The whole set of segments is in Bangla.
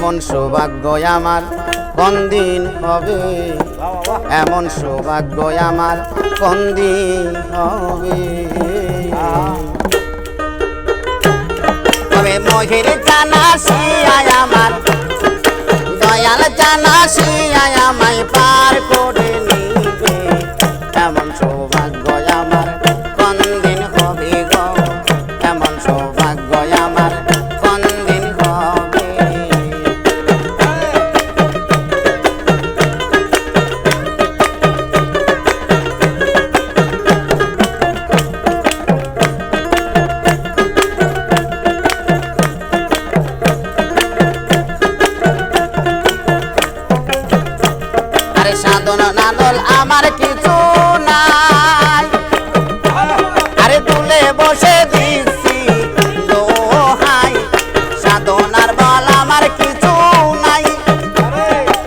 এমন সৌভাগ্য আমার কোন দিন হবে, এমন সৌভাগ্য আমার কোন দিন হবে। তবে মহির জানা শিয়ায় আমার দয়াল জানা শিয়ায় আমায় পার করে নিবে, এমন সৌভাগ্য আমার কোন দিন হবে গো, এমন সৌভাগ্য আমার কোন দিন হবে। আরে সাধন নাদল আমার কিছু নাই, আরে তুলে বসে দিচ্ছি দোহাই, সাধনার বল আমার কিছু নাই,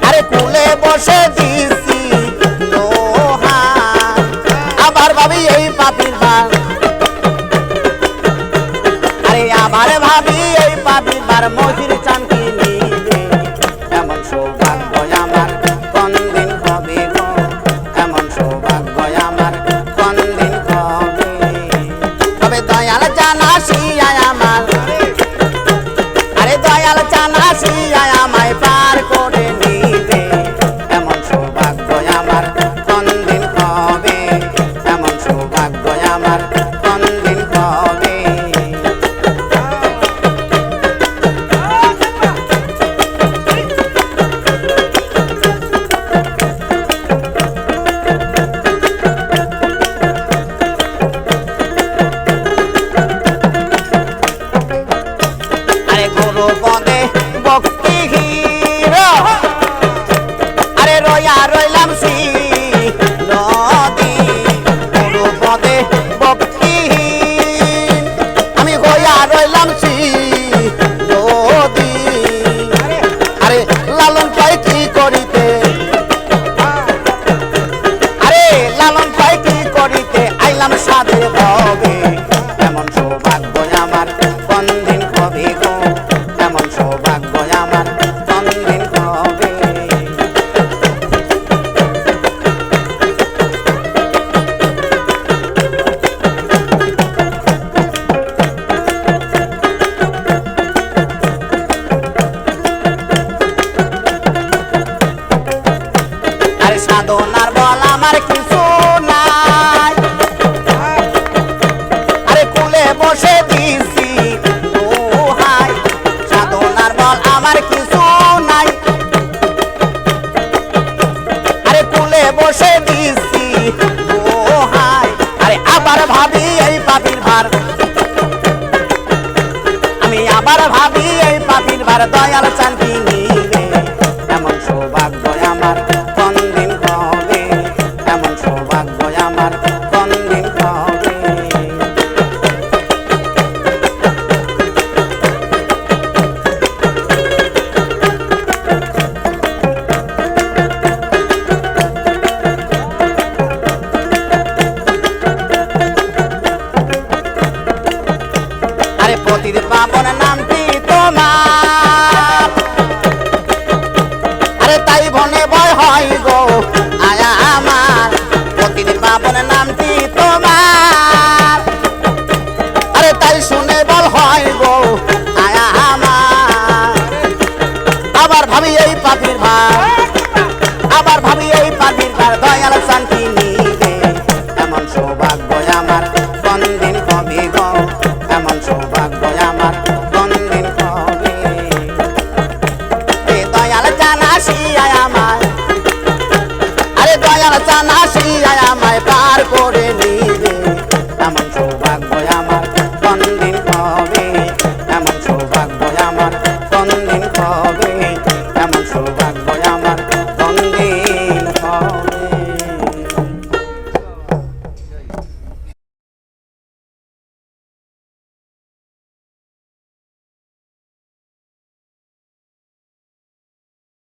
আরে তুলে বসে দিচ্ছি দোহাই। আবার ভাবি এই পাপির বার, আরে আবার ভাবি এই পাপির বার মহির চানকি নিবে, এমন সৌভাগ্য আমার কোন দিন হবে গো, এমন সৌভাগ্য আমার কোন দিন হবে। তবে দয়াল জানা শিয়ায় আমার, আরে দয়াল জানা শিয়ায় আমায় পার করে নিবে, এমন সৌভাগ্য আমার কোন দিন হবে, এমন সৌভাগ্য আমার কোন দিন হবে। আরে গুরু পদে ভক্তিহীন, আরে রয়া রইলাম নদী, গুরু পদে ভক্তিহীন আমি হইয়া রইলাম নদী। আরে লালন পাই কি করিতে, আরে লালন পাই কি করিতে আইলাম সাধে হবে, এমন সৌভাগ্য আমার কোন দিন হবে গো, এমন সৌভাগ্য আমার কোন দিন হবে। আরে সাধনার বল আমার কিছু নাই, আরে কুলে বসে দিছি দোহাই, সাধনার বল আমার কিছু নাই, আরে কুলে বসে দিছি দোহাই। আরে আবার ভাবি এই পাপির ভার, আমি আবার ভাবি এই পাপির ভার দয়াল চানকি নিবে, এমন সৌভাগ্য আমার কোন দিন হবে, এমন সৌভাগ্য আমার কোন দিন হবে। আরে পতির পাবন নামটি তোমার, আরে তাই বনে ভয় হয় গো আয়া আমার, পতির পাবন নামটি তোমার, আরে তাই শুনে বল হয় গো আয়া আমার। আবার ভাবি এই পাপির ভার, আবার ভাবি এই পাপির ভার দয়াল শান্তি নিবে, এমন সৌভাগ্য আমার কোন দিন হবে গো, এমন সৌভাগ্য